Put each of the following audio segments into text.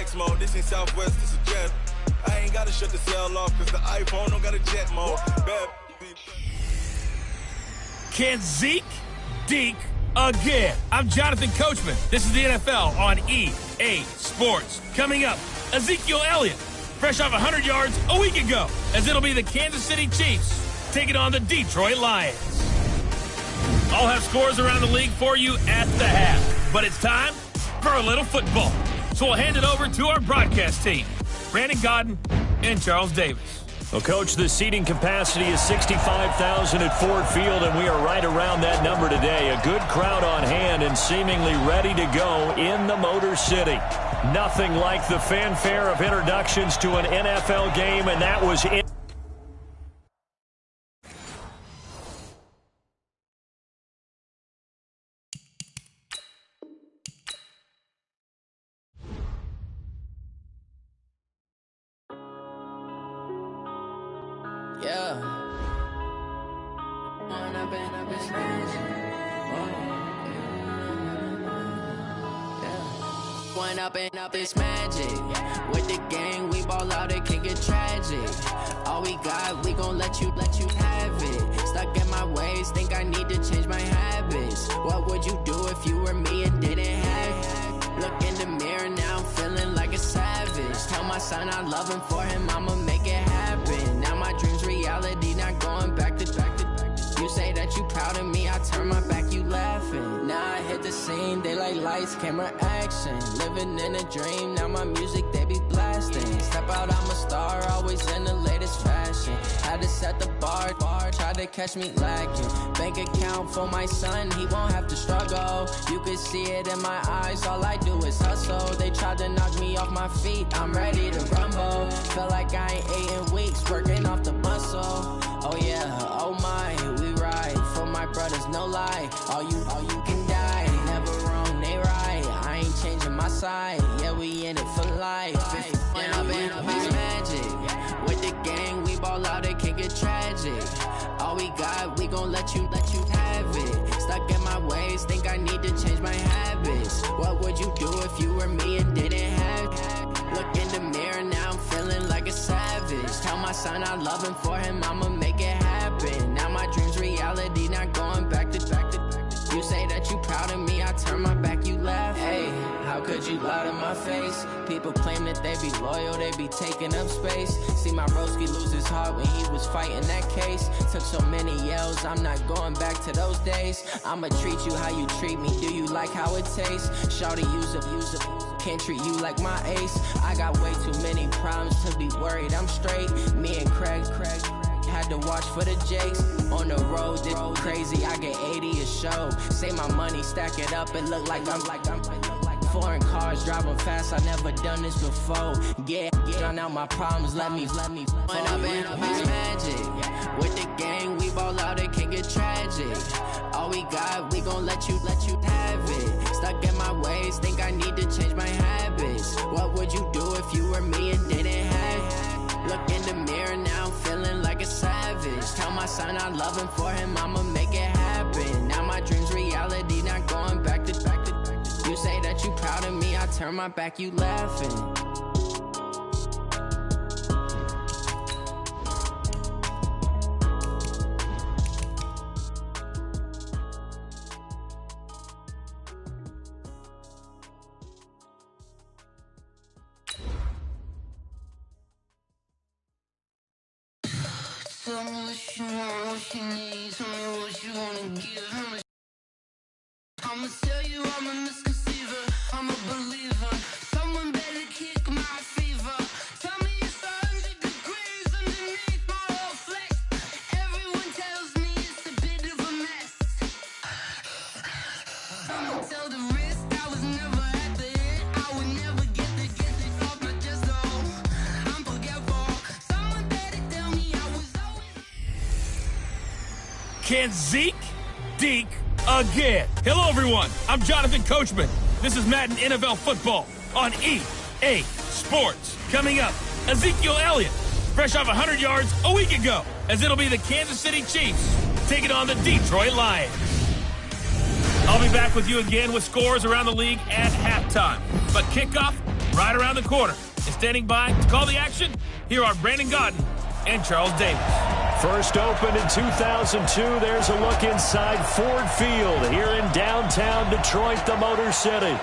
flex mode. This ain't Southwest, this is jet. I ain't gotta shut the cell off because the iPhone don't got a jet mode. Can Zeke deke again? I'm Jonathan Coachman. This is the NFL on EA Sports. Coming up, Ezekiel Elliott, fresh off 100 yards a week ago, as it'll be the Kansas City Chiefs taking on the Detroit Lions. I'll have scores around the league for you at the half, but it's time for a little football. So we'll hand it over to our broadcast team, Brandon Godden and Charles Davis. Well, Coach, the seating capacity is 65,000 at Ford Field, and we are right around that number today. A good crowd on hand and seemingly ready to go in the Motor City. Nothing like the fanfare of introductions to an NFL game, and that was it. Up it's magic. With the gang, we ball out, it can get tragic. All we got, we gon' let you have it. Stuck in my ways, think I need to change my habits. What would you do if you were me and didn't have it? Look in the mirror now, I'm feeling like a savage. Tell my son I love him, for him I'ma make it happen. Now my dream's reality, not going back to. You say that you proud of me, I turn my back, you laughing. Now I hit the scene, they like lights, camera, action. Living in a dream, now my music, they be blasting. Step out, I'm a star, always in the latest fashion. Had to set the bar, try to catch me lacking. Bank account for my son, he won't have to struggle. You can see it in my eyes, all I do is hustle. They tried to knock me off my feet, I'm ready to rumble. Feel like I ain't ate in weeks, working off the muscle. Oh yeah, oh my, we ride for my brothers, no lie. All you can die, never wrong, they right. I ain't changing my side, yeah, we in it for life. When up it's magic. With the gang, we ball out, it can get tragic. All we got, we gon' let you have it. Stuck in my ways, think I need to change my habits. What would you do if you were me and didn't have it? Look in the mirror now, I'm feeling like a savage. Tell my son I love him, for him I'ma make it happen. Now my dream's reality, not going back to. You say that you proud of me, I turn my back, you laugh. Hey, how could you lie to my face? People claim that they be loyal, they be taking up space. See my broski lose his heart when he was fighting that case. Took so many yells, I'm not going back to those days. I'ma treat you how you treat me, do you like how it tastes? Shawty, use it. Can't treat you like my ace. I got way too many problems to be worried, I'm straight. Me and Craig had to watch for the Jakes. On the road, this crazy, I get 80 a show. Say my money, stack it up, it look like I'm foreign cars, driving fast, I never done this before. Get on out my problems, let me When up it's magic. With the gang, we ball out, it can get tragic. All we got, we gon' let you have it. Stuck in my ways, think I need to change my habits. What would you do if you were me and didn't have it? Look in the mirror now, I'm feeling like a savage. Tell my son I love him, for him I'ma make it happen. Now my dream's reality, not going back to. You say that you proud of me, I turn my back, you laughing. Tell me what you want, what you need. Tell me what you wanna give. I'ma tell you I'm a misconceiver, I'm a believer. Someone better kick my fever. Tell me it's 100 degrees underneath my whole flesh. Everyone tells me it's a bit of a mess. I'ma tell the risk I was never at the end. I would never get it off my chest, though. I'm forgetful. Someone better tell me I was always. Can Zeke deke again? Hello, everyone. I'm Jonathan Coachman. This is Madden NFL Football on EA Sports. Coming up, Ezekiel Elliott, fresh off 100 yards a week ago, as it'll be the Kansas City Chiefs taking on the Detroit Lions. I'll be back with you again with scores around the league at halftime. But kickoff right around the corner. And standing by to call the action, here are Brandon Gaudin and Charles Davis. First opened in 2002. There's a look inside Ford Field here in downtown Detroit, the Motor City.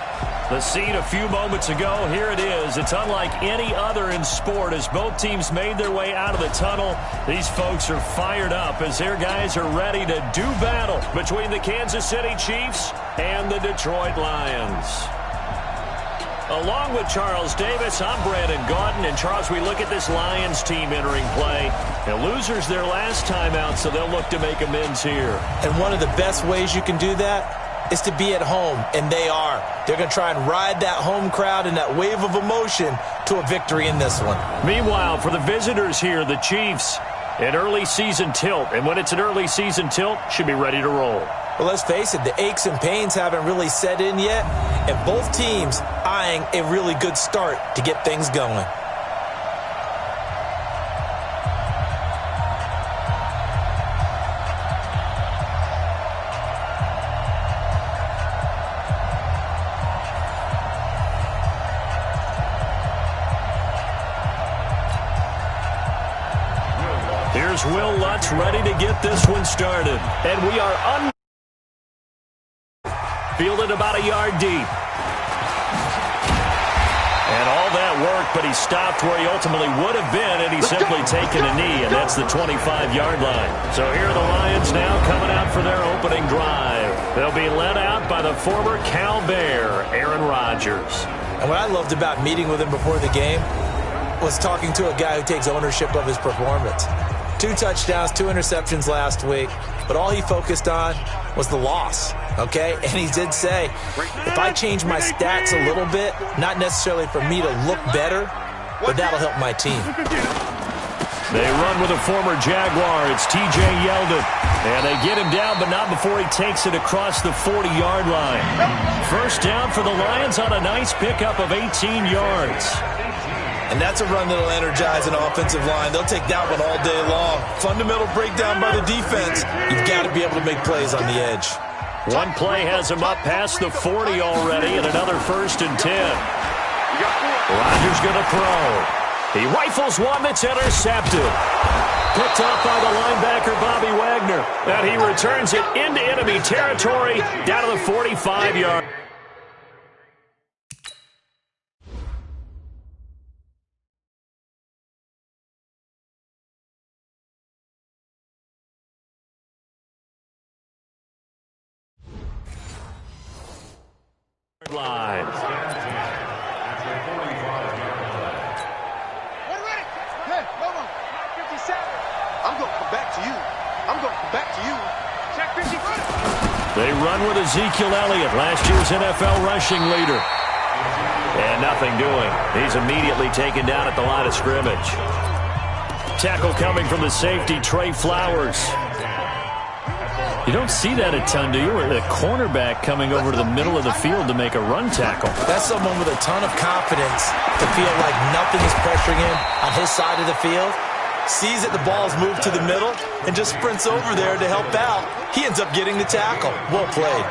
The scene a few moments ago, here it is. It's unlike any other in sport as both teams made their way out of the tunnel. These folks are fired up as their guys are ready to do battle between the Kansas City Chiefs and the Detroit Lions. Along with Charles Davis, I'm Brandon Gaudin. And Charles, we look at this Lions team entering play. And losers their last time out, so they'll look to make amends here. And one of the best ways you can do that is to be at home, and they are. They're going to try and ride that home crowd and that wave of emotion to a victory in this one. Meanwhile, for the visitors here, the Chiefs, an early season tilt. And when it's an early season tilt, should be ready to roll. Well, let's face it, the aches and pains haven't really set in yet, and both teams eyeing a really good start to get things going. Here's Will Lutz ready to get this one started. And we are fielded about a yard deep. And all that work, but he stopped where he ultimately would have been, and he's simply taken a knee, and that's the 25-yard line. So here are the Lions now coming out for their opening drive. They'll be led out by the former Cal Bear, Aaron Rodgers. And what I loved about meeting with him before the game was talking to a guy who takes ownership of his performance. 2 touchdowns, 2 interceptions last week, but all he focused on was the loss, okay? And he did say, if I change my stats a little bit, not necessarily for me to look better, but that'll help my team. They run with a former Jaguar. It's T.J. Yeldon. And they get him down, but not before he takes it across the 40-yard line. First down for the Lions on a nice pickup of 18 yards. And that's a run that'll energize an offensive line. They'll take that one all day long. Fundamental breakdown by the defense. You've got to be able to make plays on the edge. One play has him up past the 40 already, and another 1st and 10. Rodgers going to throw. He rifles one that's intercepted. Picked off by the linebacker, Bobby Wagner. And he returns it into enemy territory down to the 45-yard. Line. I'm going to come back to you. I'm going to come back to you. Check 50. They run with Ezekiel Elliott, last year's NFL rushing leader. And nothing doing. He's immediately taken down at the line of scrimmage. Tackle coming from the safety, Trey Flowers. You don't see that a ton, do you? Or the cornerback coming over to the middle of the field to make a run tackle. That's someone with a ton of confidence to feel like nothing is pressuring him on his side of the field. Sees that the ball's moved to the middle and just sprints over there to help out. He ends up getting the tackle. Well played.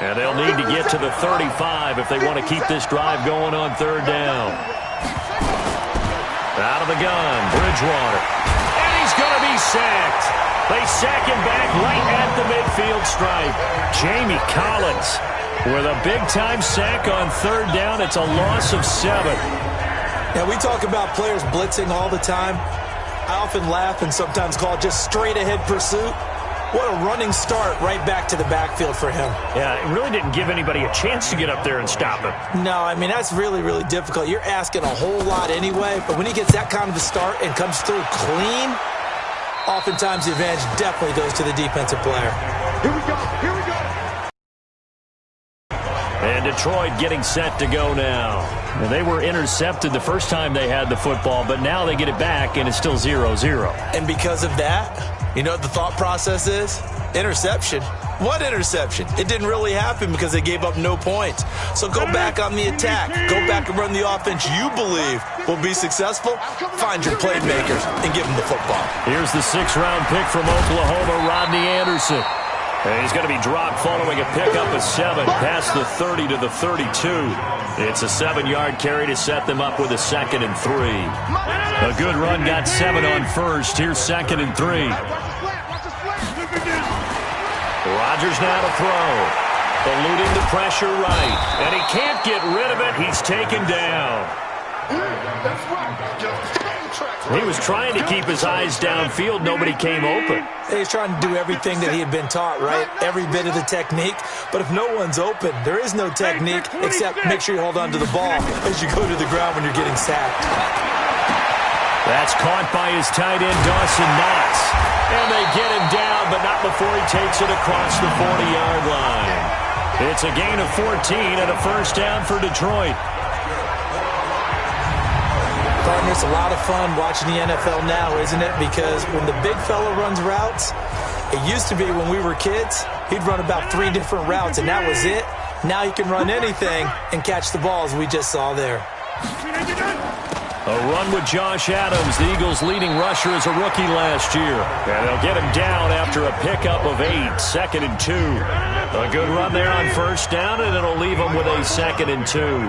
And they'll need to get to the 35 if they want to keep this drive going on 3rd down. Out of the gun, Bridgewater. And he's going to be sacked. They sack him back right at the midfield stripe. Jamie Collins with a big-time sack on 3rd down. It's a loss of 7. Now, we talk about players blitzing all the time. I often laugh and sometimes call it just straight-ahead pursuit. What a running start right back to the backfield for him. Yeah, it really didn't give anybody a chance to get up there and stop him. No, I mean, that's really, really difficult. You're asking a whole lot anyway, but when he gets that kind of a start and comes through clean, oftentimes the advantage definitely goes to the defensive player. Here we go. Here we go. And Detroit getting set to go now. And they were intercepted the first time they had the football, but now they get it back, and it's still 0-0. And because of that, you know what the thought process is? Interception. What interception? It didn't really happen because they gave up no points. So go back on the attack. Go back and run the offense you believe will be successful. Find your playmakers and give them the football. Here's the 6th-round pick from Oklahoma, Rodney Anderson. And he's going to be dropped following a pickup of 7 past the 30 to the 32. It's a 7-yard carry to set them up with a 2nd and 3. A good run got 7 on first. Here's 2nd and 3. Rodgers now to throw. Eluding the pressure right. And he can't get rid of it. He's taken down. He was trying to keep his eyes downfield. Nobody came open. He's trying to do everything that he had been taught, right? Every bit of the technique. But if no one's open, there is no technique except make sure you hold on to the ball as you go to the ground when you're getting sacked. That's caught by his tight end, Dawson Knox. And they get him down, but not before he takes it across the 40-yard line. It's a gain of 14 and a first down for Detroit. Partner, it's a lot of fun watching the NFL now, isn't it? Because when the big fella runs routes, it used to be when we were kids, he'd run about 3 different routes, and that was it. Now he can run anything and catch the ball, as we just saw there. A run with Josh Adams, the Eagles' leading rusher as a rookie last year. And they'll get him down after a pickup of 8, 2nd and 2. A good run there on first down, and it'll leave him with a 2nd and 2.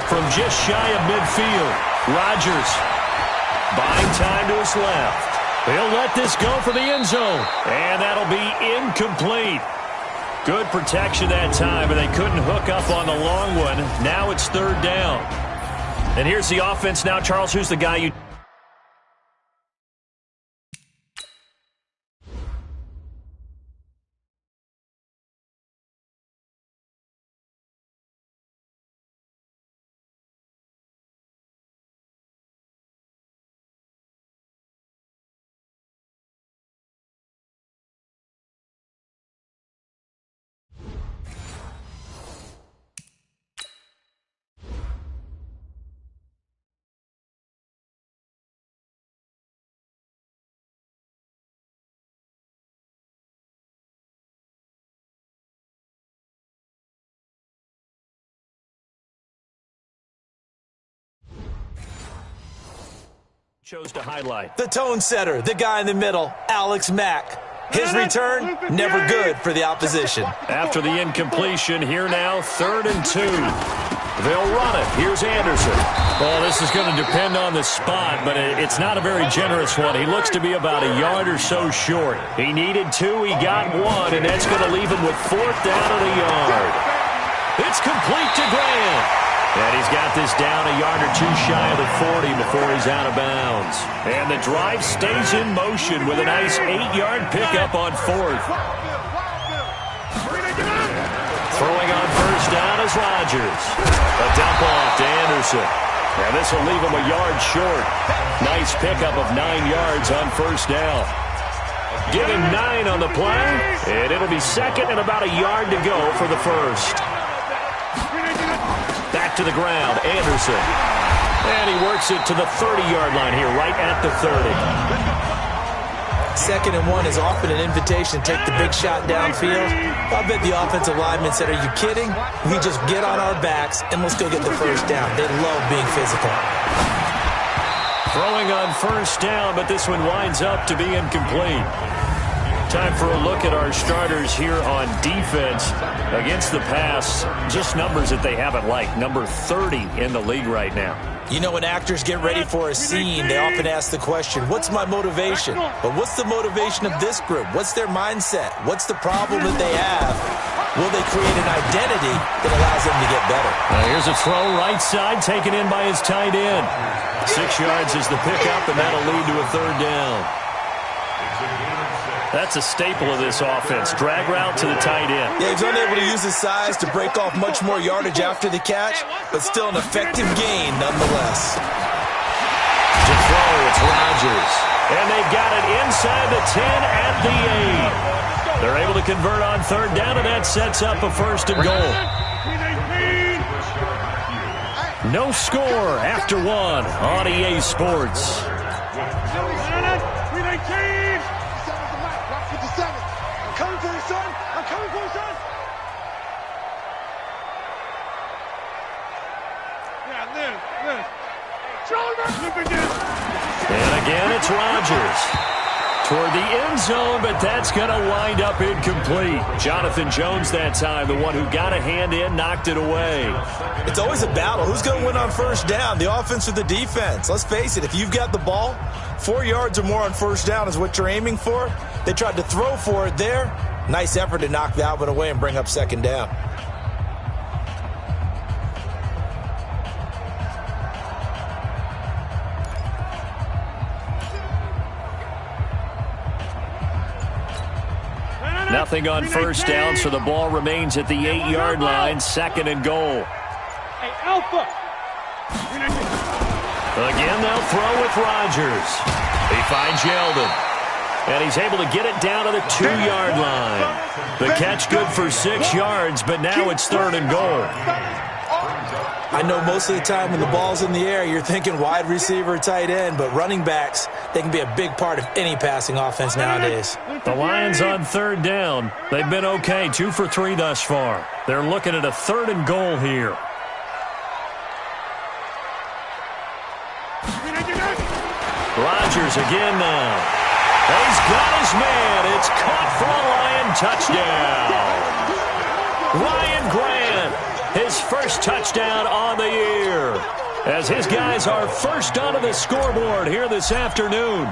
From just shy of midfield, Rodgers buying time to his left. He'll let this go for the end zone, and that'll be incomplete. Good protection that time, and they couldn't hook up on the long one. Now it's 3rd down. And here's the offense now. Charles, who's the guy you... chose to highlight. The tone setter, the guy in the middle, Alex Mack. His return, never good for the opposition. After the incompletion, here now, 3rd and 2. They'll run it. Here's Anderson. Well, this is going to depend on the spot, but it's not a very generous one. He looks to be about a yard or so short. He needed 2, he got 1, and that's going to leave him with 4th down and a yard. It's complete to Graham. And he's got this down a yard or 2 shy of the 40 before he's out of bounds. And the drive stays in motion with a nice 8-yard pickup on 4th. Throwing on first down is Rodgers. A dump off to Anderson. And this will leave him a yard short. Nice pickup of 9 yards on first down. Give him 9 on the play. And it'll be 2nd and about a yard to go for the first. Back to the ground, Anderson. And he works it to the 30-yard line here, right at the 30. 2nd and 1 is often an invitation to take the big shot downfield. I bet the offensive lineman said, are you kidding? We just get on our backs and let's go get the first down. They love being physical. Throwing on first down, but this one winds up to be incomplete. Time for a look at our starters here on defense. Against the pass, just numbers that they haven't liked. Number 30 in the league right now. You know, when actors get ready for a scene, they often ask the question, what's my motivation? But what's the motivation of this group? What's their mindset? What's the problem that they have? Will they create an identity that allows them to get better? Here's a throw right side taken in by his tight end. 6 yards is the pickup, and that'll lead to a 3rd down. That's a staple of this offense. Drag route to the tight end. Yeah, he's unable to use his size to break off much more yardage after the catch, but still an effective gain nonetheless. To throw, it's Rodgers. And they've got it inside the 10 at the 8. They're able to convert on 3rd down, and that sets up a 1st and goal. No score after 1 on EA Sports. And again, it's Rodgers. toward the end zone, but that's going to wind up incomplete. Jonathan Jones that time, the one who got a hand in, knocked it away. It's always a battle. Who's going to win on first down, the offense or the defense? Let's face it, if you've got the ball, 4 yards or more on first down is what you're aiming for. They tried to throw for it there. Nice effort to knock that one away and bring up second down. Nothing on first down, so the ball remains at the 8-yard line, second and goal. Hey, Alpha! Again, they'll throw with Rodgers. He finds Yeldon. And he's able to get it down to the 2-yard line. The catch good for 6 yards, but now it's third and goal. I know most of the time when the ball's in the air, you're thinking wide receiver, tight end, but running backs, they can be a big part of any passing offense nowadays. The Lions on third down. They've been okay, 2 for 3 thus far. They're looking at a third and goal here. Rodgers again now. He's got his man. It's caught for a Lion touchdown. Ryan Grant, his first touchdown on the year, as his guys are first onto the scoreboard here this afternoon.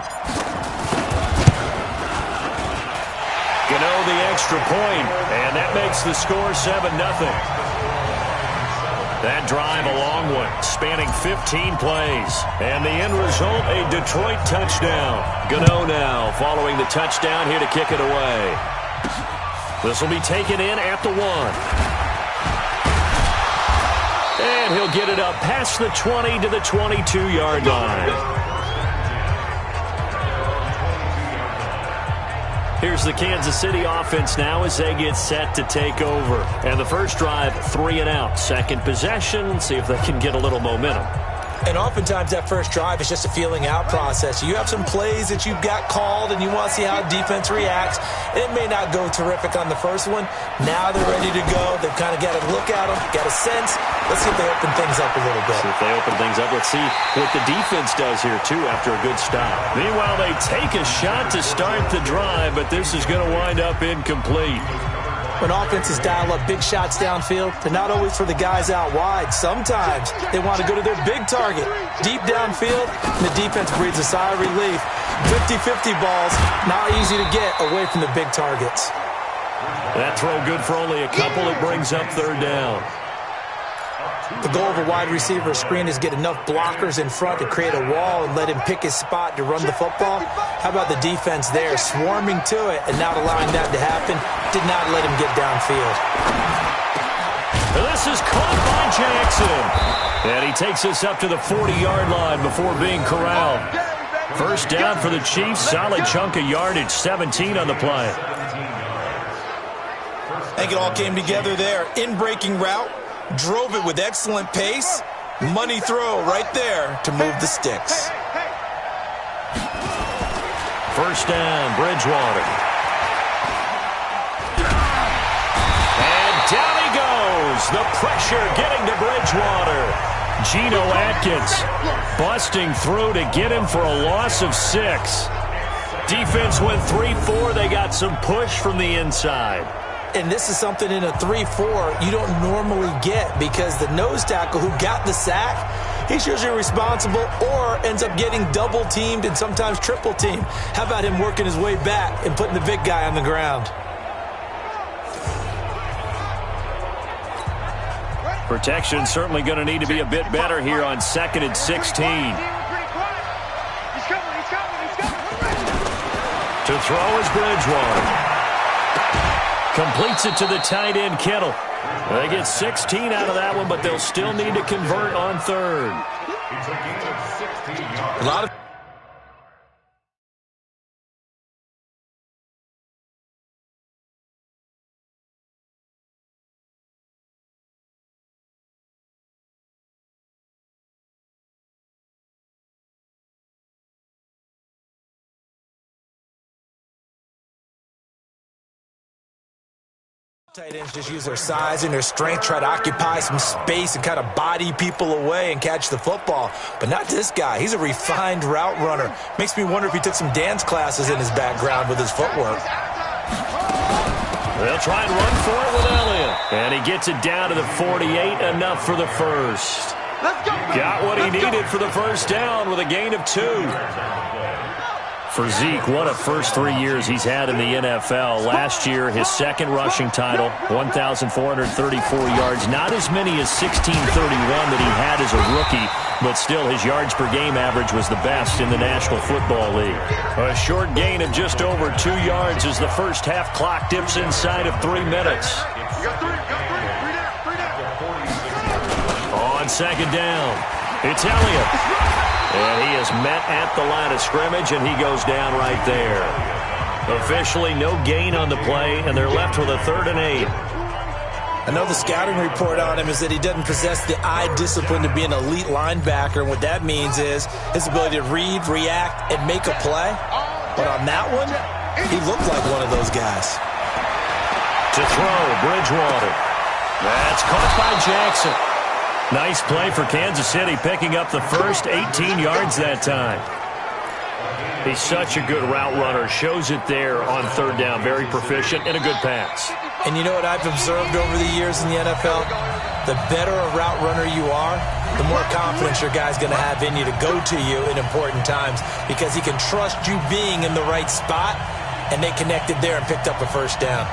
Gano the extra point, and that makes the score 7-0. That drive a long one, spanning 15 plays. And the end result, a Detroit touchdown. Gano now following the touchdown here to kick it away. This will be taken in at the 1. And he'll get it up past the 20 to the 22-yard line. Here's the Kansas City offense now as they get set to take over. And the first drive, 3 and out. Second possession, see if they can get a little momentum. And oftentimes that first drive is just a feeling out process. You have some plays that you've got called and you want to see how defense reacts. It may not go terrific on the first one. Now they're ready to go. They've kind of got a look at them, got a sense. Let's see if they open things up a little bit. See if they open things up. Let's see what the defense does here, too, after a good stop. Meanwhile, they take a shot to start the drive, but this is going to wind up incomplete. When offenses dial up big shots downfield, they're not always for the guys out wide. Sometimes they want to go to their big target, deep downfield, and the defense breathes a sigh of relief. 50-50 balls, not easy to get away from the big targets. That throw good for only a couple. It brings up third down. The goal of a wide receiver screen is get enough blockers in front to create a wall and let him pick his spot to run the football. How about the defense there, swarming to it and not allowing that to happen? Did not let him get downfield. This is caught by Jackson. And he takes us up to the 40-yard line before being corralled. First down for the Chiefs. Solid chunk of yardage, 17 on the play. I think it all came together there. In-breaking route. Drove it with excellent pace. Money throw right there to move the sticks. First down, Bridgewater. And down he goes. The pressure getting to Bridgewater. Geno Atkins busting through to get him for a loss of 6. Defense went 3-4. They got some push from the inside. And this is something in a 3-4 you don't normally get because the nose tackle who got the sack, he's usually responsible or ends up getting double-teamed and sometimes triple-teamed. How about him working his way back and putting the big guy on the ground? Protection certainly going to need to be a bit better here on 2nd and 16. To throw is Bridgewater. Completes it to the tight end, Kittle. They get 16 out of that one, but they'll still need to convert on third. A lot of Tight ends just use their size and their strength, try to occupy some space and kind of body people away and catch the football. But not this guy. He's a refined route runner. Makes me wonder if he took some dance classes in his background with his footwork. They'll try and run for it with Elliott. And he gets it down to the 48, enough for the first. Got what he needed for the first down with a gain of 2. For Zeke, what a first 3 years he's had in the NFL. Last year, his second rushing title, 1,434 yards. Not as many as 1,631 that he had as a rookie, but still his yards per game average was the best in the National Football League. A short gain of just over 2 yards as the first half clock dips inside of 3 minutes. On second down, it's Elliott. And he is met at the line of scrimmage, and he goes down right there. Officially no gain on the play, and they're left with a 3rd and 8. I know the scouting report on him is that he doesn't possess the eye discipline to be an elite linebacker, and what that means is his ability to read, react, and make a play. But on that one, he looked like one of those guys. To throw, Bridgewater. That's caught by Jackson. Nice play for Kansas City, picking up the first 18 yards that time. He's such a good route runner. Shows it there on 3rd down. Very proficient and a good pass. And you know what I've observed over the years in the NFL? The better a route runner you are, the more confidence your guy's going to have in you to go to you in important times because he can trust you being in the right spot, and they connected there and picked up a first down.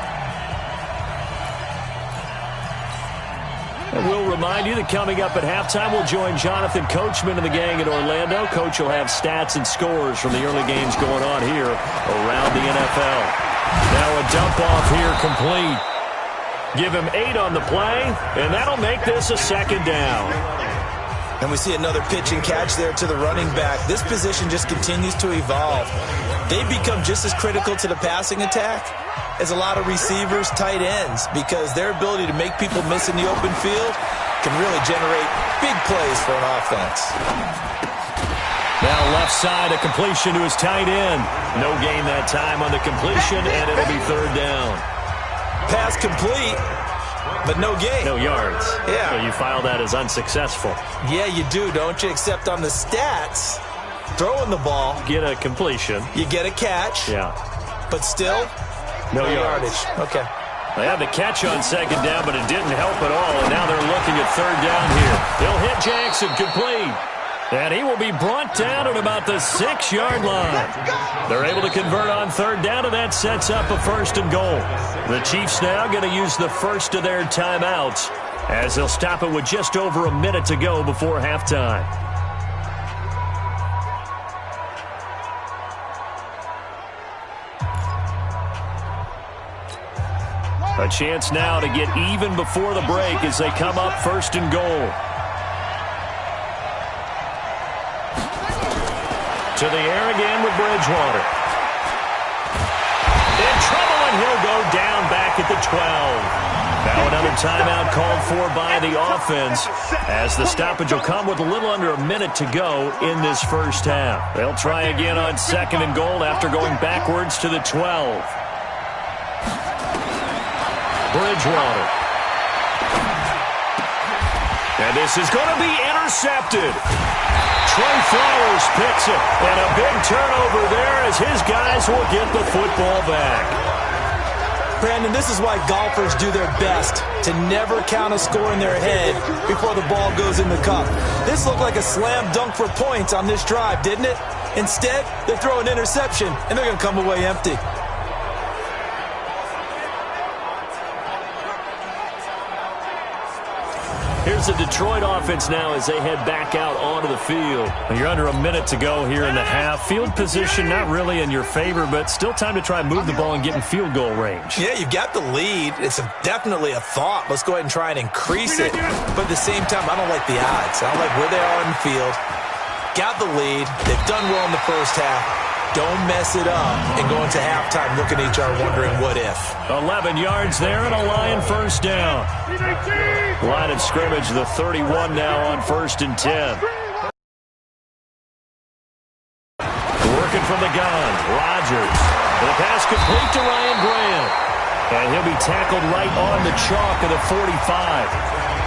And we'll remind you that coming up at halftime, we'll join Jonathan Coachman and the gang in Orlando. Coach will have stats and scores from the early games going on here around the NFL. Now a dump off here complete. Give him 8 on the play, and that'll make this a 2nd down. And we see another pitch and catch there to the running back. This position just continues to evolve. They become just as critical to the passing attack as a lot of receivers, tight ends, because their ability to make people miss in the open field can really generate big plays for an offense. Now left side, a completion to his tight end. No gain that time on the completion, and it'll be 3rd down. Pass complete, but no gain. No yards. Yeah. So you file that as unsuccessful. Yeah, you do, don't you? Except on the stats, throwing the ball. Get a completion. You get a catch. Yeah. But still, no yardage. Okay. They had the catch on 2nd down, but it didn't help at all, and now they're looking at 3rd down here. They'll hit Jackson, complete. And he will be brought down at about the 6-yard line. They're able to convert on 3rd down, and that sets up a 1st and goal. The Chiefs now going to use the first of their timeouts as they'll stop it with just over a minute to go before halftime. A chance now to get even before the break as they come up 1st and goal. To the air again with Bridgewater. In trouble, and he'll go down back at the 12. Now another timeout called for by the offense as the stoppage will come with a little under a minute to go in this first half. They'll try again on 2nd and goal after going backwards to the 12. Bridgewater. And this is going to be intercepted. Trey Flowers picks it, and a big turnover there as his guys will get the football back. Brandon, this is why golfers do their best to never count a score in their head before the ball goes in the cup. This looked like a slam dunk for points on this drive, didn't it? Instead, they throw an interception, and they're going to come away empty. Here's the Detroit offense now as they head back out onto the field. You're under a minute to go here in the half. Field position not really in your favor, but still time to try and move the ball and get in field goal range. Yeah, you've got the lead. It's definitely a thought. Let's go ahead and try and increase it. But at the same time, I don't like the odds. I don't like where they are in the field. Got the lead. They've done well in the first half. Don't mess it up and go into halftime looking at each other wondering what if. 11 yards there and a Lion 1st down. Line of scrimmage, the 31 now on 1st and 10. Working from the gun, Rodgers. The pass complete to Ryan Grant. And he'll be tackled right on the chalk of the 45.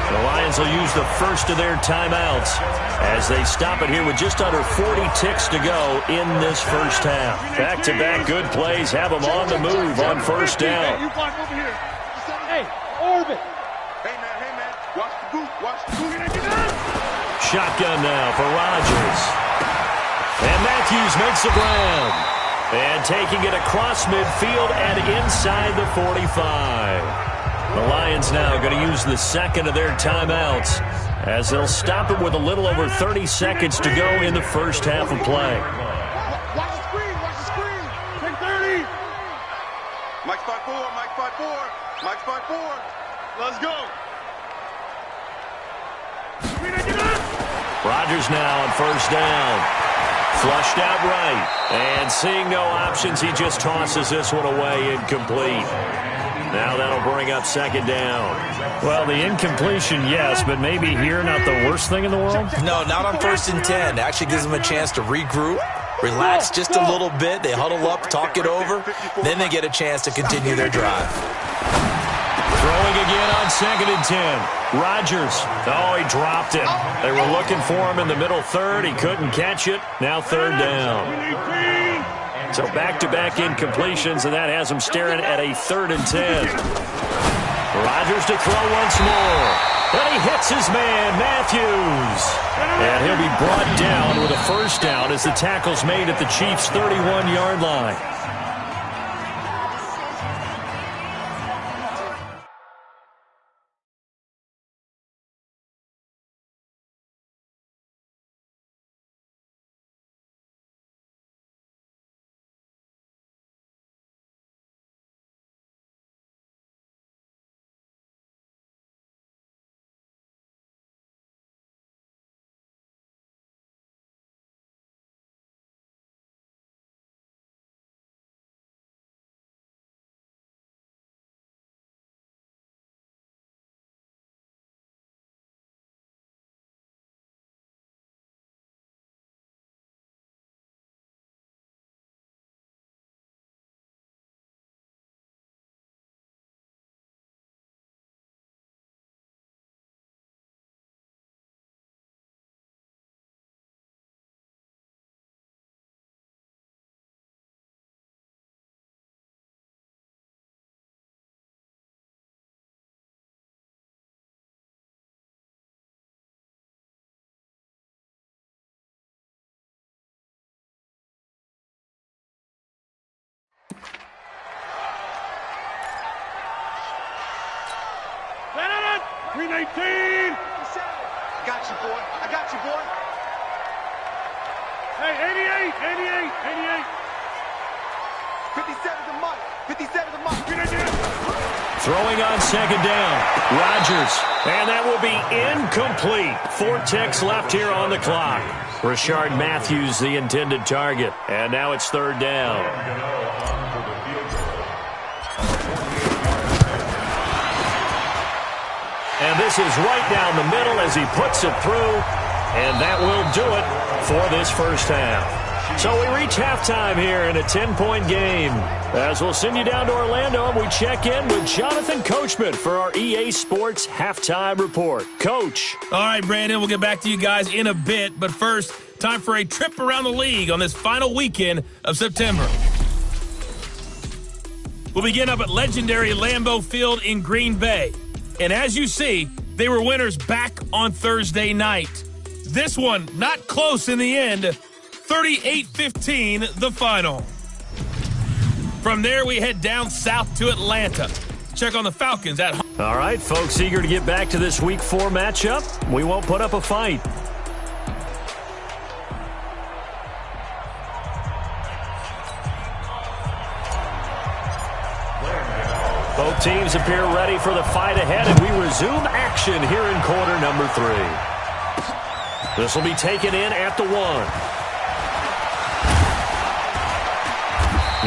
The Lions will use the first of their timeouts as they stop it here with just under 40 ticks to go in this first half. Back-to-back good plays have them on the move on first down. You block over here. Hey, orbit. Hey, man. Watch the boot. Watch the boot. Shotgun now for Rodgers. And Matthews makes the ground. And taking it across midfield and inside the 45. The Lions now going to use the second of their timeouts as they'll stop it with a little over 30 seconds to go in the first half of play. Watch the screen. Watch the screen. Take 30. Mike 5-4. Mike 5-4. Mike 5-4. Let's go. Rodgers now on first down. Flushed out right. And seeing no options, he just tosses this one away incomplete. Now that'll bring up second down. Well, the incompletion, yes, but maybe here not the worst thing in the world? No, not on 1st and 10. Actually gives them a chance to regroup, relax just a little bit. They huddle up, talk it over. Then they get a chance to continue their drive. Throwing again on 2nd and 10. Rodgers. Oh, he dropped it. They were looking for him in the middle third. He couldn't catch it. Now 3rd down. So back-to-back incompletions, and that has him staring at a 3rd and 10. Rodgers to throw once more. And he hits his man, Matthews. And he'll be brought down with a first down as the tackle's made at the Chiefs' 31-yard line. Green 18. I got you, boy. I got you, boy. Hey, 88. 57 to Mike. 57 to Mike. Green 18. Throwing on 2nd down. Rodgers. And that will be incomplete. 4 ticks left here on the clock. Rashard Matthews, the intended target. And now it's 3rd down. And this is right down the middle as he puts it through. And that will do it for this first half. So we reach halftime here in a 10-point game. As we'll send you down to Orlando, and we check in with Jonathan Coachman for our EA Sports Halftime Report. Coach. All right, Brandon, we'll get back to you guys in a bit. But first, time for a trip around the league on this final weekend of September. We'll begin up at legendary Lambeau Field in Green Bay. And as you see, they were winners back on Thursday night. This one, not close in the end, 38-15 the final. From there, we head down south to Atlanta. Check on the Falcons at home. All right, folks, eager to get back to this Week 4 matchup. We won't put up a fight. Both teams appear ready for the fight ahead, and we resume action here in quarter number 3. This will be taken in at the 1.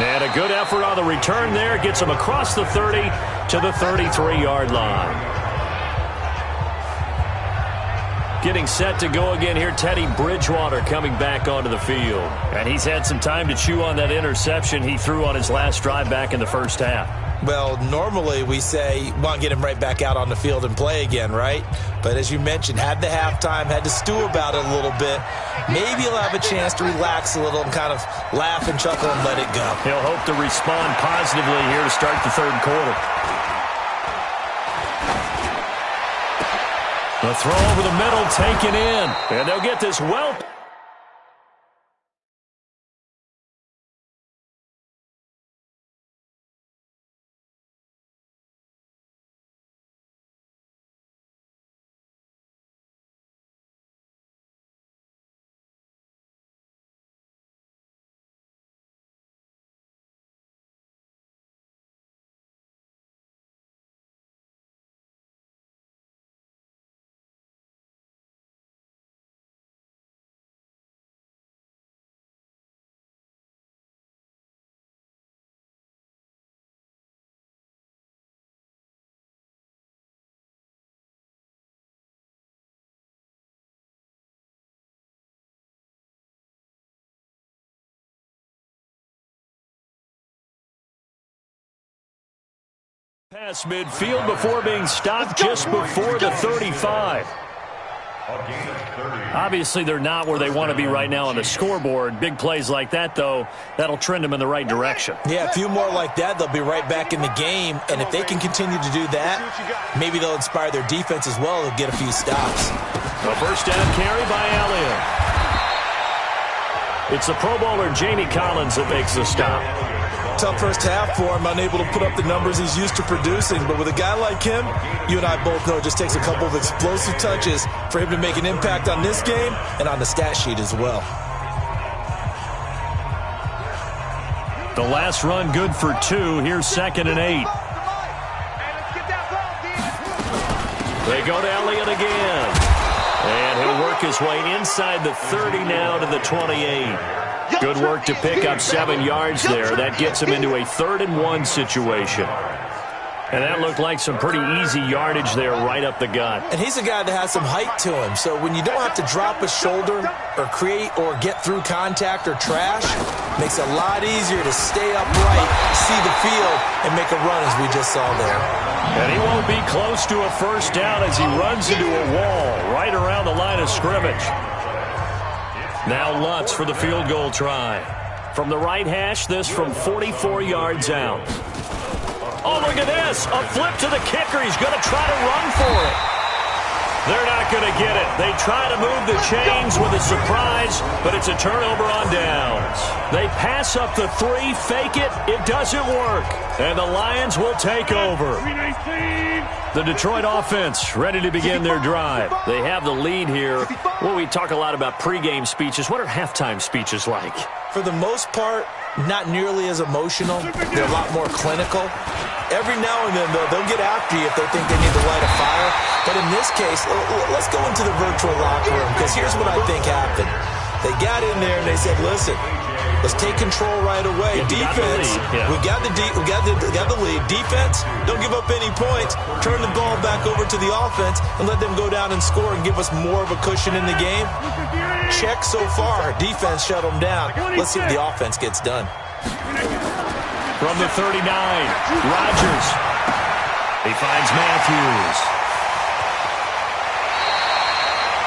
And a good effort on the return there. Gets him across the 30 to the 33-yard line. Getting set to go again here, Teddy Bridgewater coming back onto the field. And he's had some time to chew on that interception he threw on his last drive back in the first half. Well, normally we say, want to get him right back out on the field and play again, right? But as you mentioned, had the halftime, had to stew about it a little bit. Maybe he'll have a chance to relax a little and kind of laugh and chuckle and let it go. He'll hope to respond positively here to start the third quarter. The throw over the middle taken in. And they'll get this well. Past midfield before being stopped just before the 35. Obviously, they're not where they want to be right now on the scoreboard. Big plays like that, though, that'll trend them in the right direction. Yeah, a few more like that, they'll be right back in the game. And if they can continue to do that, maybe they'll inspire their defense as well and get a few stops. A first down carry by Elliott. It's the Pro Bowler Jamie Collins that makes the stop. Tough first half for him, unable to put up the numbers he's used to producing. But with a guy like him, you and I both know it just takes a couple of explosive touches for him to make an impact on this game and on the stat sheet as well. The last run good for 2. Here's 2nd and 8. They go to Elliott again. And he'll work his way inside the 30 now to the 28. Good work to pick up 7 yards there. That gets him into a 3rd and 1 situation. And that looked like some pretty easy yardage there right up the gut. And he's a guy that has some height to him. So when you don't have to drop a shoulder or create or get through contact or trash, makes it a lot easier to stay upright, see the field, and make a run as we just saw there. And he won't be close to a first down as he runs into a wall right around the line of scrimmage. Now Lutz for the field goal try. From the right hash, this from 44 yards out. Oh, look at this. A flip to the kicker. He's going to try to run for it. They're not going to get it. They try to move the chains with a surprise, but it's a turnover on downs. They pass up the 3, fake it. It doesn't work. And the Lions will take over. The Detroit offense ready to begin their drive. They have the lead here. Well, we talk a lot about pregame speeches. What are halftime speeches like? For the most part, not nearly as emotional. They're a lot more clinical. Every now and then, though, they'll get after you if they think they need to light a fire. But in this case, let's go into the virtual locker room, because here's what I think happened. They got in there and they said, listen, let's take control right away. Defense, we got the lead. Defense, don't give up any points. Turn the ball back over to the offense and let them go down and score and give us more of a cushion in the game. Check so far. Defense shut them down. Let's see what the offense gets done. From the 39, Rodgers. He finds Matthews.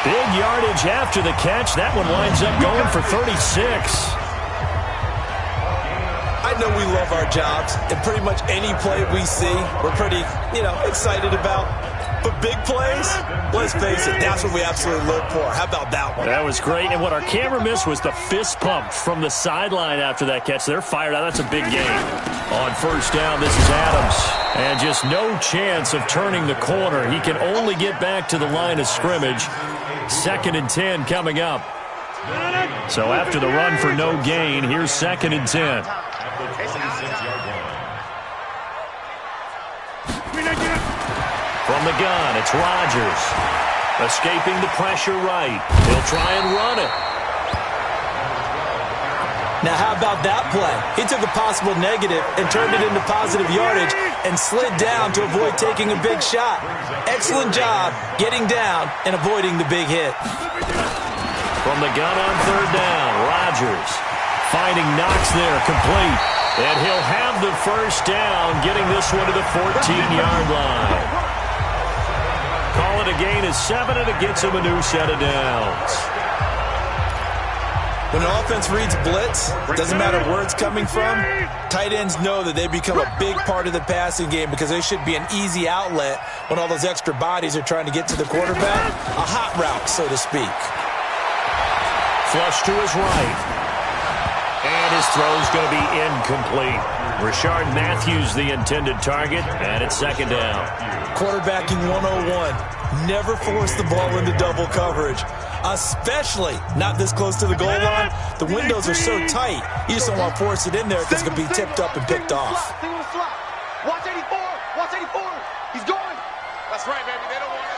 Big yardage after the catch. That one winds up going for 36. I know we love our jobs, and pretty much any play we see, we're pretty, excited about. But big plays, let's face it, that's what we absolutely live for. How about that one? That was great, and what our camera missed was the fist pump from the sideline after that catch. They're fired out. That's a big game. On first down, this is Adams. And just no chance of turning the corner. He can only get back to the line of scrimmage. 2nd and 10 coming up. So after the run for no gain, here's 2nd and 10. From the gun, it's Rodgers. Escaping the pressure right. He'll try and run it. Now, how about that play? He took a possible negative and turned it into positive yardage and slid down to avoid taking a big shot. Excellent job getting down and avoiding the big hit. From the gun on third down, Rodgers finding Knox there, complete. And he'll have the first down, getting this one to the 14-yard line. Call it a gain of 7, and it gets him a new set of downs. When an offense reads blitz, doesn't matter where it's coming from, tight ends know that they become a big part of the passing game because they should be an easy outlet when all those extra bodies are trying to get to the quarterback. A hot route, so to speak. Flush to his right. And his throw's going to be incomplete. Rashard Matthews the intended target, and it's second down. Quarterbacking 101. Never force the ball into double coverage, especially not this close to the goal line. The windows are so tight, you just don't want to force it in there because it could be tipped up and picked off. Watch 84. Watch 84. He's going. That's right, baby. They don't want it.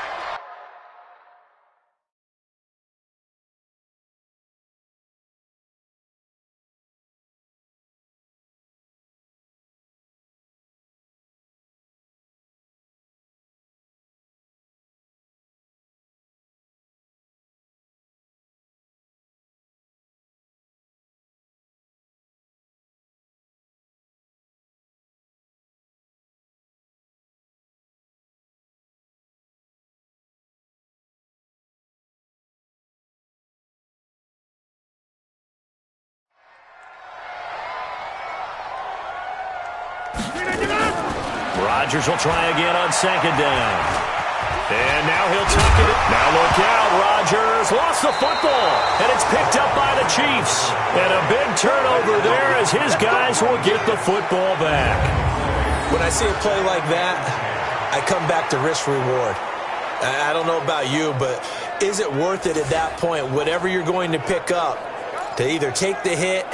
Rodgers will try again on second down. And now he'll tuck it. Now look out. Rodgers lost the football. And it's picked up by the Chiefs. And a big turnover there as his guys will get the football back. When I see a play like that, I come back to risk reward. I don't know about you, but is it worth it at that point, whatever you're going to pick up, to either take the hit,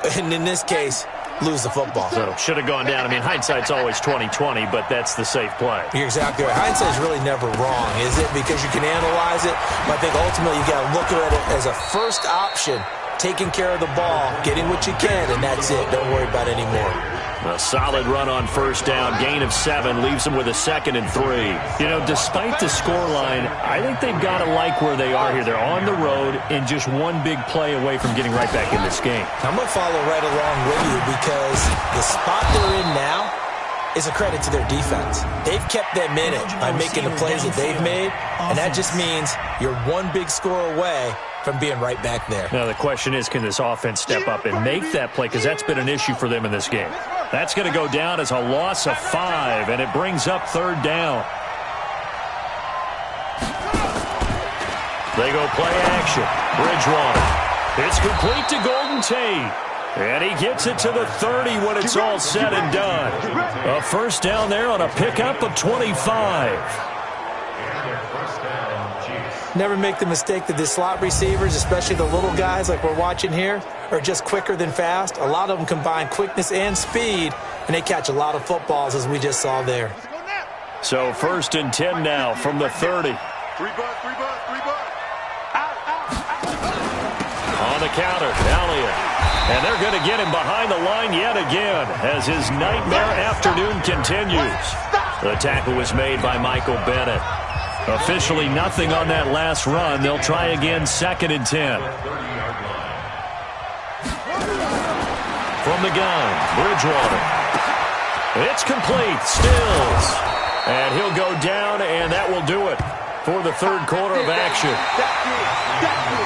and in this case, lose the football? So should have gone down. I mean, hindsight's always 20/20, but that's the safe play. You're exactly right. Hindsight's really never wrong, is it? Because you can analyze it, but I think ultimately you got to look at it as a first option, taking care of the ball, getting what you can, and that's it. Don't worry about it anymore. A solid run on first down, gain of 7, leaves them with a 2nd and 3. You know, despite the scoreline, I think they've got to like where they are here. They're on the road and just one big play away from getting right back in this game. I'm going to follow right along with you because the spot they're in now is a credit to their defense. They've kept them in it by making the plays that they've made, and that just means you're one big score away from being right back there. Now, the question is, can this offense step up and make that play? Because that's been an issue for them in this game. That's going to go down as a loss of 5, and it brings up 3rd down. They go play action. Bridgewater. It's complete to Golden Tate. And he gets it to the 30 when it's all said and done. A first down there on a pickup of 25. Never make the mistake that the slot receivers, especially the little guys like we're watching here, are just quicker than fast. A lot of them combine quickness and speed, and they catch a lot of footballs, as we just saw there. So 1st and 10 now from the 30. 3 bucks. On the counter, Elliott. And they're going to get him behind the line yet again as his nightmare afternoon continues. The tackle was made by Michael Bennett. Officially nothing on that last run. They'll try again, 2nd and 10. From the gun, Bridgewater. It's complete, Stills. And he'll go down, and that will do it for the 3rd quarter of action.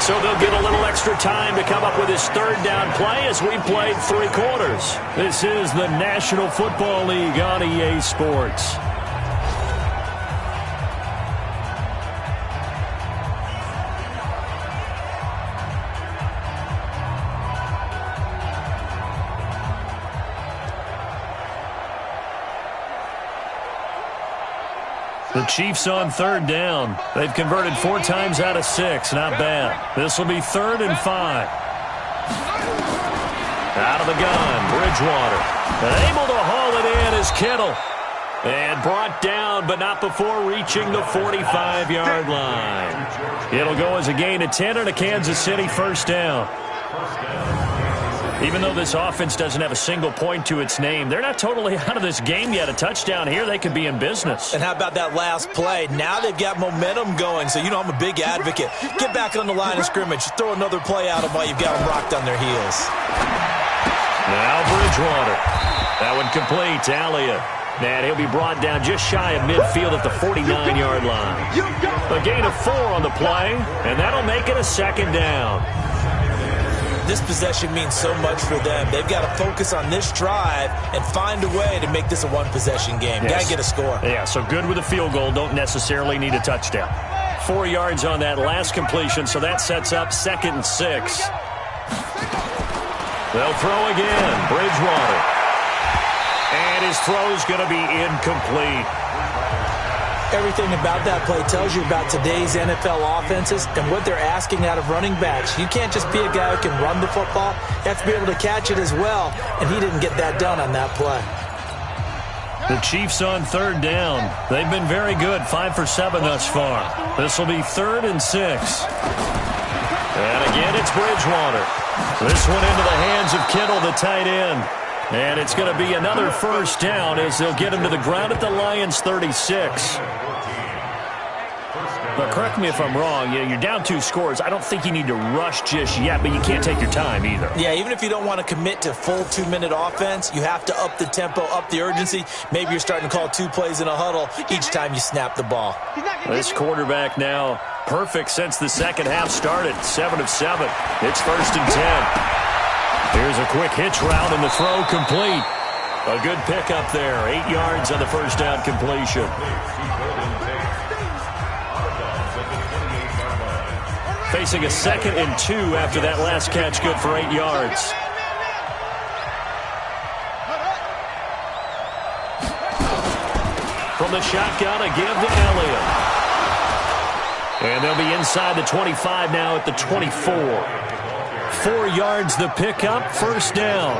So they'll get a little extra time to come up with his 3rd down play as we played 3 quarters. This is the National Football League on EA Sports. The Chiefs on 3rd down. They've converted 4 times out of 6. Not bad. This will be 3rd and 5. Out of the gun, Bridgewater. And able to haul it in is Kittle. And brought down, but not before reaching the 45-yard line. It'll go as a gain of 10 and a Kansas City first down. Even though this offense doesn't have a single point to its name, they're not totally out of this game yet. A touchdown here, they could be in business. And how about that last play? Now they've got momentum going, so you know I'm a big advocate. Get back on the line of scrimmage. Throw another play out of while you've got them rocked on their heels. Now Bridgewater. That one complete to Elliott. And he'll be brought down just shy of midfield at the 49-yard line. A gain of 4 on the play, and that'll make it a second down. This possession means so much for them. They've got to focus on this drive and find a way to make this a one-possession game. Yes. Got to get a score. Yeah, so good with a field goal. Don't necessarily need a touchdown. 4 yards on that last completion, so that sets up 2nd and 6. They'll throw again. Bridgewater. And his throw's going to be incomplete. Everything about that play tells you about today's NFL offenses and what they're asking out of running backs. You can't just be a guy who can run the football. You have to be able to catch it as well, and he didn't get that done on that play. The Chiefs on 3rd down. They've been very good, 5 for 7 thus far. This will be 3rd and 6. And again, it's Bridgewater. This one into the hands of Kittle, the tight end. And it's going to be another first down as they'll get him to the ground at the Lions' 36. But correct me if I'm wrong. You're down 2 scores. I don't think you need to rush just yet, but you can't take your time either. Yeah, even if you don't want to commit to full 2-minute offense, you have to up the tempo, up the urgency. Maybe you're starting to call 2 plays in a huddle each time you snap the ball. This quarterback now perfect since the second half started. 7 of 7. It's 1st and 10. Here's a quick hitch route and the throw complete. A good pickup there. 8 yards on the first down completion. Facing a 2nd and 2 after that last catch, good for 8 yards. From the shotgun, a give to Elliott. And they'll be inside the 25 now at the 24. 4 yards the pickup, first down.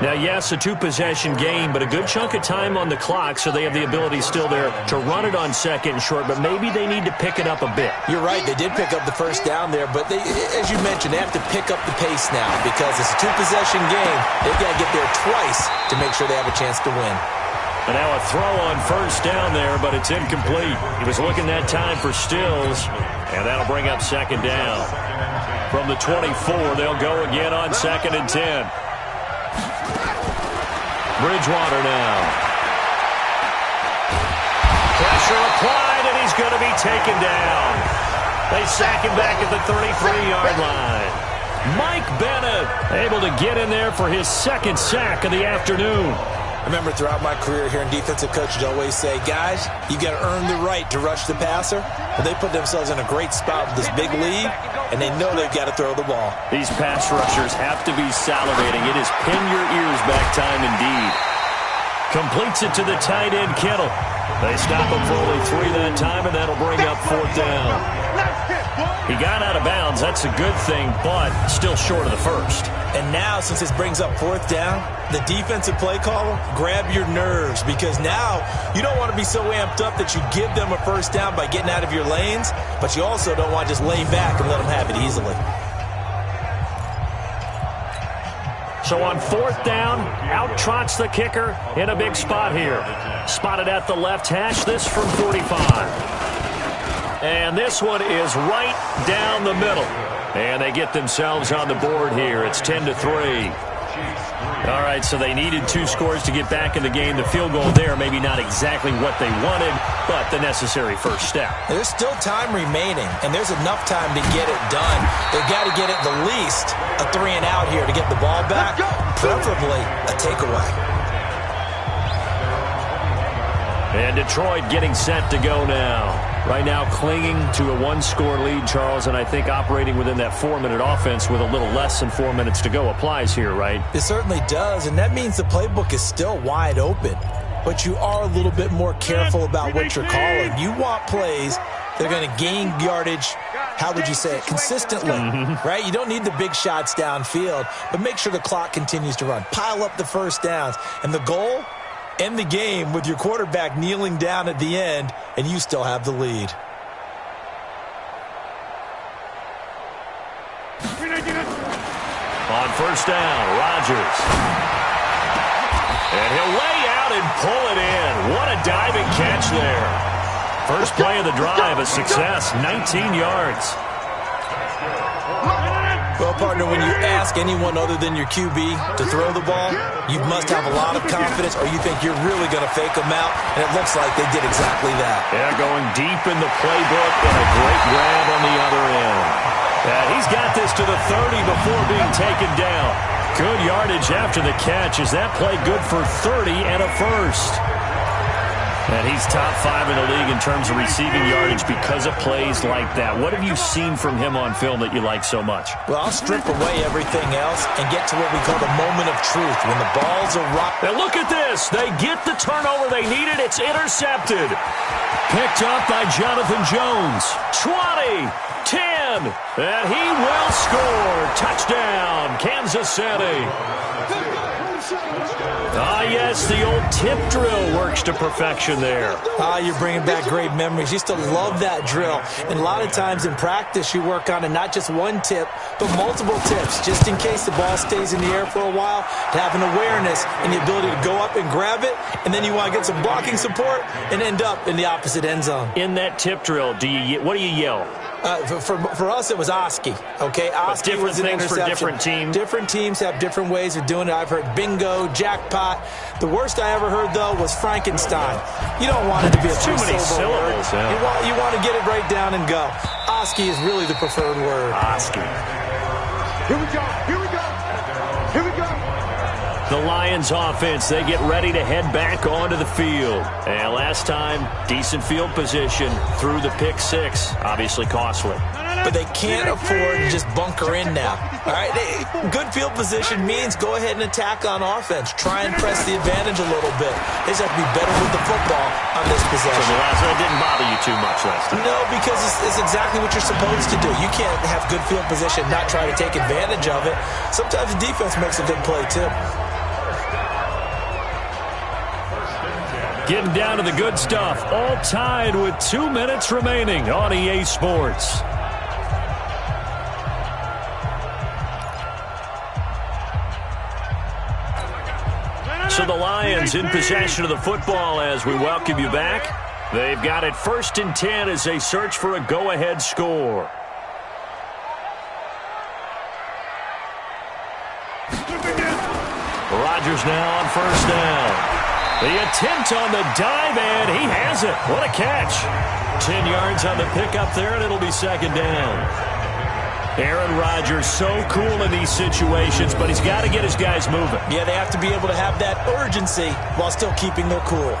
Now, yes, a 2-possession game, but a good chunk of time on the clock, so they have the ability still there to run it on 2nd and short, but maybe they need to pick it up a bit. You're right. They did pick up the first down there, but they, as you mentioned, they have to pick up the pace now because it's a 2-possession game. They've got to get there twice to make sure they have a chance to win. And now a throw on first down there, but it's incomplete. He was looking that time for Stills, and that'll bring up 2nd down. From the 24, they'll go again on 2nd and 10. Bridgewater now. Pressure applied, and he's going to be taken down. They sack him back at the 33-yard line. Mike Bennett able to get in there for his 2nd sack of the afternoon. I remember throughout my career here in defensive coaches always say, guys, you got to earn the right to rush the passer. Well, they put themselves in a great spot with this big lead, and they know they've got to throw the ball. These pass rushers have to be salivating. It is pin your ears back time indeed. Completes it to the tight end, Kittle. They stop him for only 3 that time, and that'll bring up 4th down. He got out of bounds. That's a good thing, but still short of the first. And now, since this brings up 4th down, the defensive play caller, grab your nerves because now you don't want to be so amped up that you give them a first down by getting out of your lanes, but you also don't want to just lay back and let them have it easily. So on 4th down, out trots the kicker in a big spot here. Spotted at the left hash, this from 45. And this one is right down the middle. And they get themselves on the board here. It's 10-3. All right, so they needed 2 scores to get back in the game. The field goal there, maybe not exactly what they wanted, but the necessary first step. There's still time remaining, and there's enough time to get it done. They've got to get at the least a 3 and out here to get the ball back, preferably a takeaway. And Detroit getting set to go now. Right now clinging to a 1-score lead, Charles, and I think operating within that 4-minute offense with a little less than 4 minutes to go applies here, right? It certainly does, and that means the playbook is still wide open. But you are a little bit more careful about what you're calling. You want plays that are going to gain yardage, how would you say it, consistently, right? You don't need the big shots downfield, but make sure the clock continues to run. Pile up the first downs, and the goal, end the game with your quarterback kneeling down at the end, and you still have the lead. On first down, Rodgers. And he'll lay out and pull it in. What a diving catch there. First play of the drive, a success, 19 yards. Well, partner, when you ask anyone other than your QB to throw the ball, you must have a lot of confidence or you think you're really going to fake them out, and it looks like they did exactly that. Yeah, going deep in the playbook and a great grab on the other end. He's got this to the 30 before being taken down. Good yardage after the catch. Is that play good for 30 and a first? And he's top 5 in the league in terms of receiving yardage because of plays like that. What have you seen from him on film that you like so much? Well, I'll strip away everything else and get to what we call the moment of truth, when the ball's arrived. And look at this. They get the turnover they needed. It's intercepted. Picked up by Jonathan Jones. 20, 10, and he will score. Touchdown, Kansas City. Yes, the old tip drill works to perfection there. You're bringing back great memories. Used to love that drill. And a lot of times in practice, you work on it, not just one tip, but multiple tips, just in case the ball stays in the air for a while, to have an awareness and the ability to go up and grab it, and then you want to get some blocking support and end up in the opposite end zone. In that tip drill, what do you yell? For us, it was Oski. Okay, Oski was an interception. For different teams. Different teams have different ways of doing it. I've heard bingo, jackpot. The worst I ever heard, though, was Frankenstein. You don't want it to be too many syllables. Yeah. You want to get it right down and go. Oski is really the preferred word. Oski. Here we go. Here we go. Here we go. The Lions offense, they get ready to head back onto the field. And last time, decent field position through the pick six. Obviously costly. But they can't afford to just bunker in now. All right, good field position means go ahead and attack on offense. Try and press the advantage a little bit. They just have to be better with the football on this possession. So that didn't bother you too much last time? No, because it's exactly what you're supposed to do. You can't have good field position and not try to take advantage of it. Sometimes the defense makes a good play, too. Getting down to the good stuff. All tied with 2 minutes remaining on EA Sports. So the Lions in possession of the football as we welcome you back. They've got it 1st and 10 as they search for a go-ahead score. Rodgers now on 1st down. The attempt on the dive, and he has it. What a catch. 10 yards on the pickup there, and it'll be 2nd down. Aaron Rodgers, so cool in these situations, but he's got to get his guys moving. Yeah, they have to be able to have that urgency while still keeping their cool.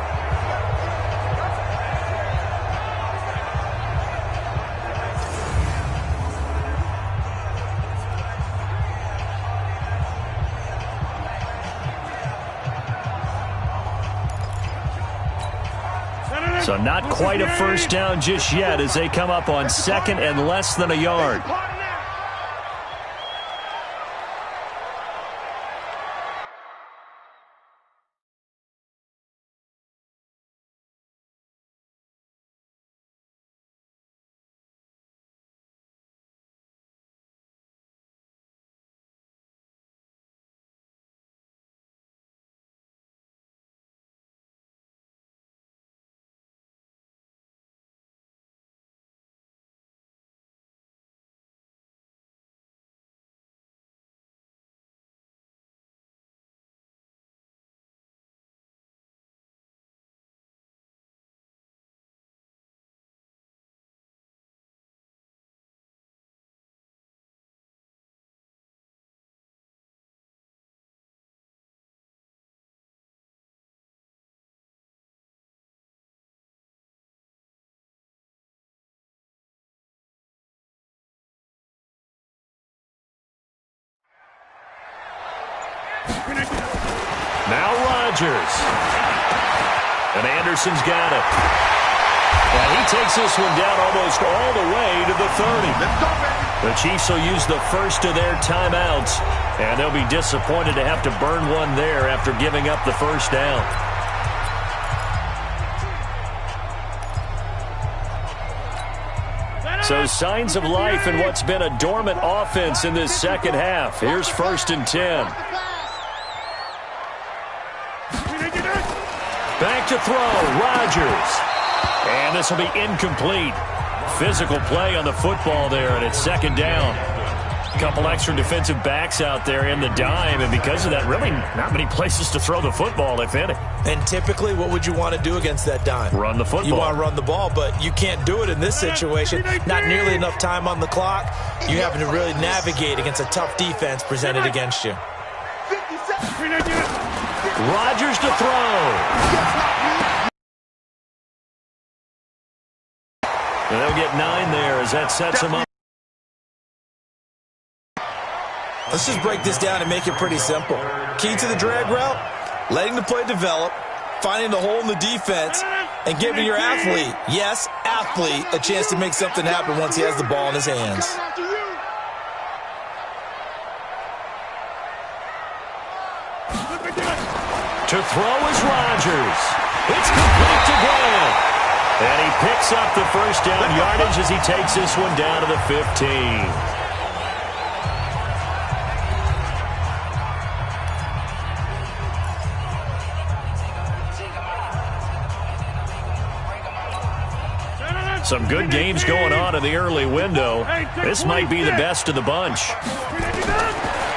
So not quite a 1st down just yet as they come up on 2nd and less than a yard. Now Rodgers. And Anderson's got it. And he takes this one down almost all the way to the 30. The Chiefs will use the first of their timeouts, and they'll be disappointed to have to burn one there after giving up the 1st down. So signs of life in what's been a dormant offense in this 2nd half. Here's 1st and 10. Back to throw, Rodgers. And this will be incomplete. physical play on the football there, and it's second down. A couple extra defensive backs out there in the dime, and because of that, really not many places to throw the football, if any. And typically, what would you want to do against that dime? Run the football. You want to run the ball, but you can't do it in this situation. Not nearly enough time on the clock. You having to really navigate against a tough defense presented against you. Rodgers to throw. And they'll get 9 there as that sets them up. Let's just break this down and make it pretty simple. Key to the drag route, letting the play develop, finding the hole in the defense, and giving your athlete, yes, athlete, a chance to make something happen once he has the ball in his hands. To throw is Rodgers. It's complete to Graham. And he picks up the first down yardage as he takes this one down to the 15. Some good games going on in the early window. This might be the best of the bunch.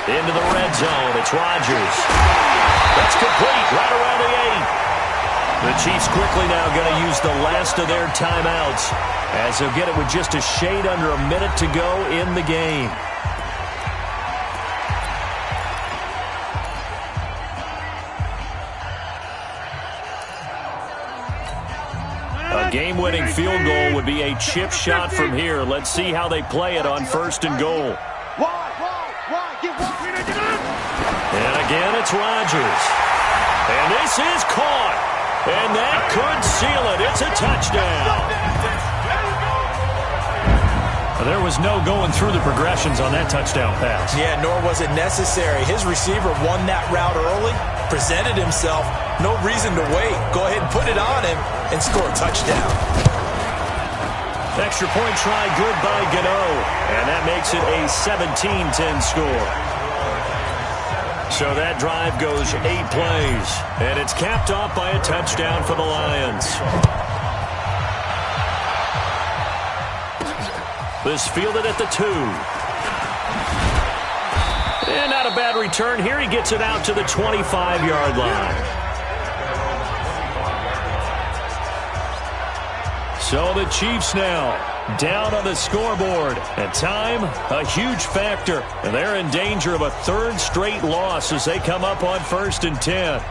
Into the red zone. It's Rodgers. That's complete right around the 8. The Chiefs quickly now going to use the last of their timeouts as they'll get it with just a shade under a minute to go in the game. A game-winning field goal would be a chip shot from here. Let's see how they play it on 1st and goal. And again, it's Rodgers. And this is caught. And that could seal it. It's a touchdown. There was no going through the progressions on that touchdown pass. Yeah, nor was it necessary. His receiver won that route early, presented himself. No reason to wait. Go ahead and put it on him and score a touchdown. Extra point try good by Gano. And that makes it a 17-10 score. So that drive goes 8 plays. And it's capped off by a touchdown for the Lions. This fielded at the 2. And not a bad return here. He gets it out to the 25-yard line. So the Chiefs now down on the scoreboard. And time, a huge factor. And they're in danger of a 3rd straight loss as they come up on 1st and 10.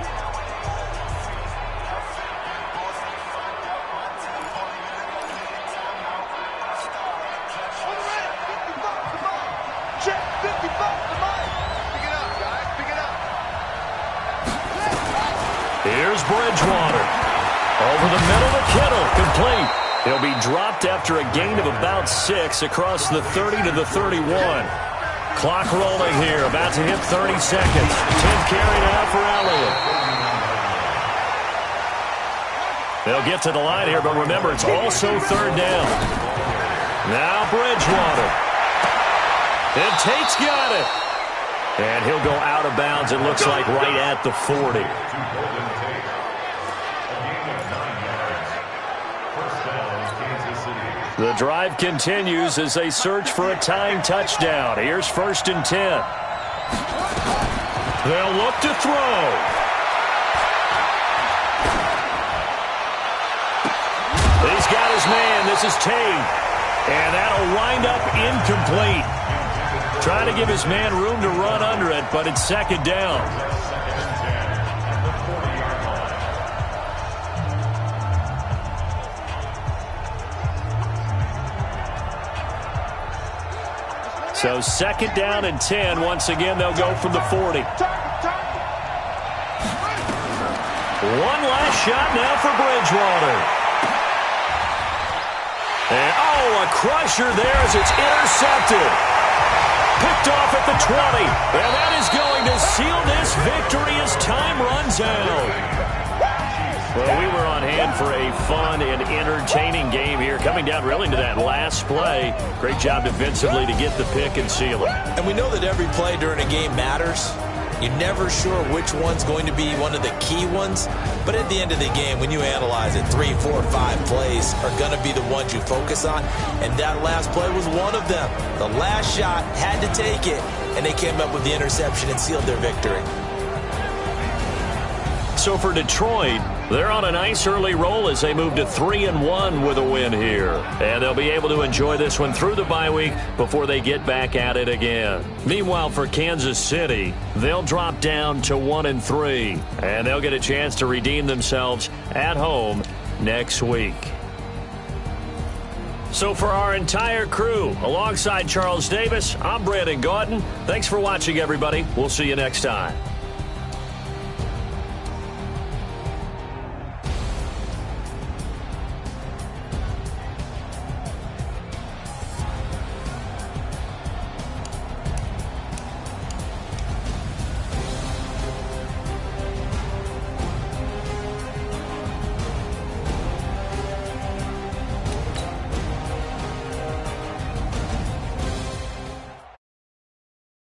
Here's Bridgewater. Over the middle to Kittle. Complete. He'll be dropped after a gain of about 6 across the 30 to the 31. Clock rolling here. About to hit 30 seconds. 10th carry now for Elliott. They'll get to the line here, but remember, it's also 3rd down. Now Bridgewater. And Tate's got it. And he'll go out of bounds, it looks like, right at the 40. The drive continues as they search for a tying touchdown. Here's 1st and 10. They'll look to throw. He's got his man. This is Tate. And that'll wind up incomplete. Trying to give his man room to run under it, but it's 2nd down. So 2nd down and 10. Once again, they'll go from the 40. One last shot now for Bridgewater. And, a crusher there as it's intercepted. Picked off at the 20. And that is going to seal this victory as time runs out. Well, we were on hand for a fun and entertaining game here, coming down really to that last play. Great job defensively to get the pick and seal it. And we know that every play during a game matters, You're never sure which one's going to be one of the key ones, but at the end of the game, when you analyze it, 3, 4, 5 plays are going to be the ones you focus on, and that last play was one of them. The last shot had to take it, and they came up with the interception and sealed their victory. So for Detroit, they're on a nice early roll as they move to 3-1 with a win here. And they'll be able to enjoy this one through the bye week before they get back at it again. Meanwhile, for Kansas City, they'll drop down to 1-3. And they'll get a chance to redeem themselves at home next week. So for our entire crew, alongside Charles Davis, I'm Brandon Gaudin. Thanks for watching, everybody. We'll see you next time.